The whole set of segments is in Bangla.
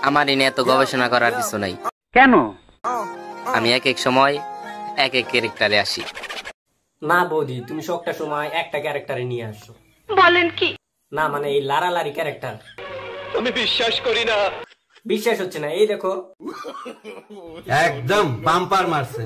আমার এ নিয়ে এত গবেষণা করার কিছু নাই। কেন? আমি এক এক সময় এক এক ক্যারেক্টারে আসি। না বৌদি, তুমি সবটা সময় একটা ক্যারেক্টারে নিয়ে আসো। বলেন কি? না মানে এই লারালারি ক্যারেক্টার আমি বিশ্বাস করি না। বিশ্বাস হচ্ছে না, এই দেখো একদম বাম্পার মারছে।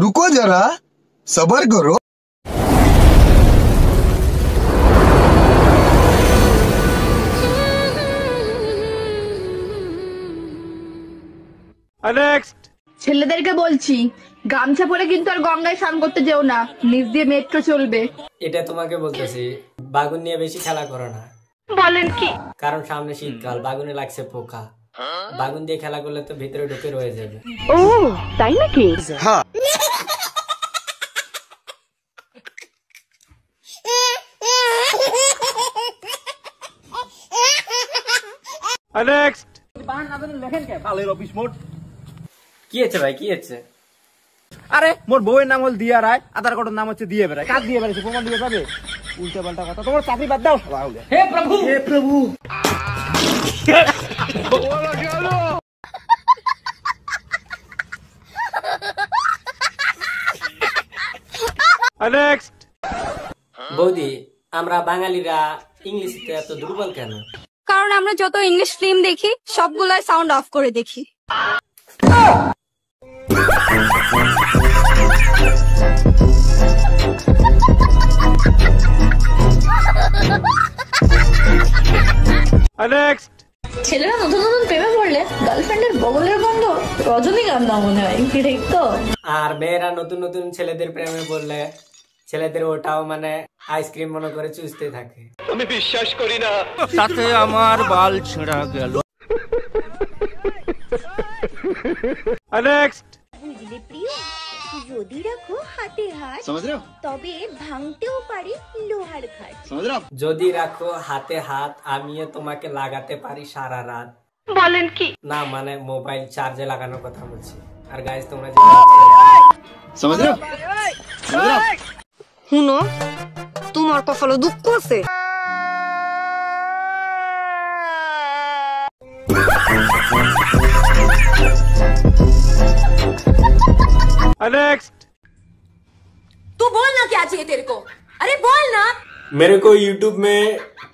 रुको जरा सबर करो। ছেলেদেরকে বলছি, গামছা পরে কিন্তু আর গঙ্গায় স্নান করতে যেও না, নিচ দিয়ে মেট্রো চলবে। এটা তোমাকে বলতেছি, বাগুন নিয়ে বেশি খেলা করো না। বলেন কি? কারণ সামনে শীতকাল, বাগুনে লাগছে পোকা। বাগুন দিয়ে খেলা করলে তো ভিতরে ঢুকে রয়ে যাবে। ও তাই নাকি? हाँ কি হচ্ছে ভাই, কি হচ্ছে? আরে মোর বউয়ের নাম হল দিয়া রায়, আধার কার্ডের নাম হচ্ছে দিয়ে বেড়ায়। কাজ দিয়ে বেড়াইছে, প্রমাণ দিয়ে পাবে? উল্টা পাল্টা কথা। তোমার চাকরি বাদ দাও। হে প্রভু, হে প্রভু। বৌদি, আমরা বাঙালিরা ইংলিশে এত দুর্বল কেন? কারণ আমরা যত ইংলিশ ফিল্ম দেখি সবগুলাই সাউন্ড অফ করে দেখি। ছেলেরা নতুন নতুন প্রেমে পড়লে গার্লফ্রেন্ডের বগলের গন্ধ রজনীগন্ধা মনে হয়, ঠিক তো? আর মেয়েরা নতুন নতুন ছেলেদের প্রেমে পড়লে ছেলেদের ওটাও মানে আইসক্রিম মনে করে চুষতে থাকে। আমি বিশ্বাস করি না। সাথে আমার বাল ছিঁড়া গেল। বুঝলে প্রিয়, যদি রাখো হাতে হাত তবে ভাঙতেও পারি লোহার ঘাট। যদি রাখো হাতে হাত, আমিও তোমাকে লাগাতে পারি সারা রাত। বলেন কি? না মানে মোবাইল চার্জে লাগানোর কথা বলছি। আর গাইস তোমরা শুনো, তোমার কপালে দুঃখ আছে। तू बोल ना क्या चाहिए तेरे को, अरे बोल ना। मेरे को YouTube में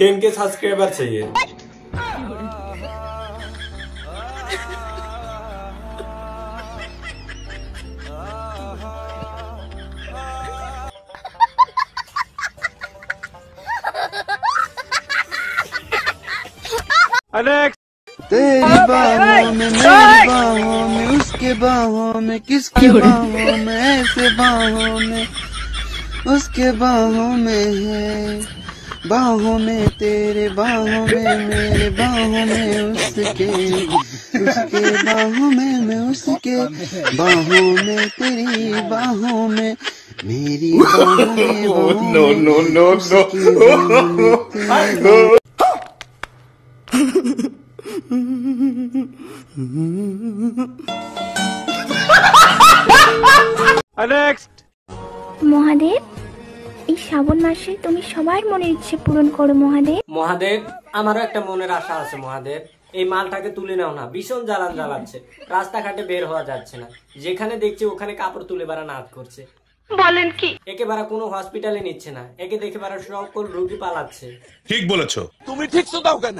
10K सब्सक्राइबर चाहिए। तेरी बाहों में, मेरी बाहों में, उसके बाहों में, किसके बाहों में, ऐसे बाहों में, उसके बाहों में है, बाहों में तेरे, बाहों में मेरे, बाहों में उसके, उसके बाहों में मैं, उसके बाहों में तेरी, बाहों में मेरी, बाहों में, no no no no. Mahadev, এই শ্রাবণ মাসে তুমি সবার মনের ইচ্ছে পূরণ করো মহাদেব। মহাদেব, আমারও একটা মনের আশা আছে মহাদেব। এই মালটাকে তুলে নাও না, ভীষণ জ্বালান জ্বালাচ্ছে। রাস্তাঘাটে বের হওয়া যাচ্ছে না, যেখানে দেখছি ওখানে কাপড় তুলে বারা নাচ করছে। বলেন কি? একেবারে কোনো হসপিটালে নিচ্ছে না, একে দেখে বারা সকল রোগী পালাচ্ছে। ঠিক বলেছো। তুমি ঠিক তো দাও কেন?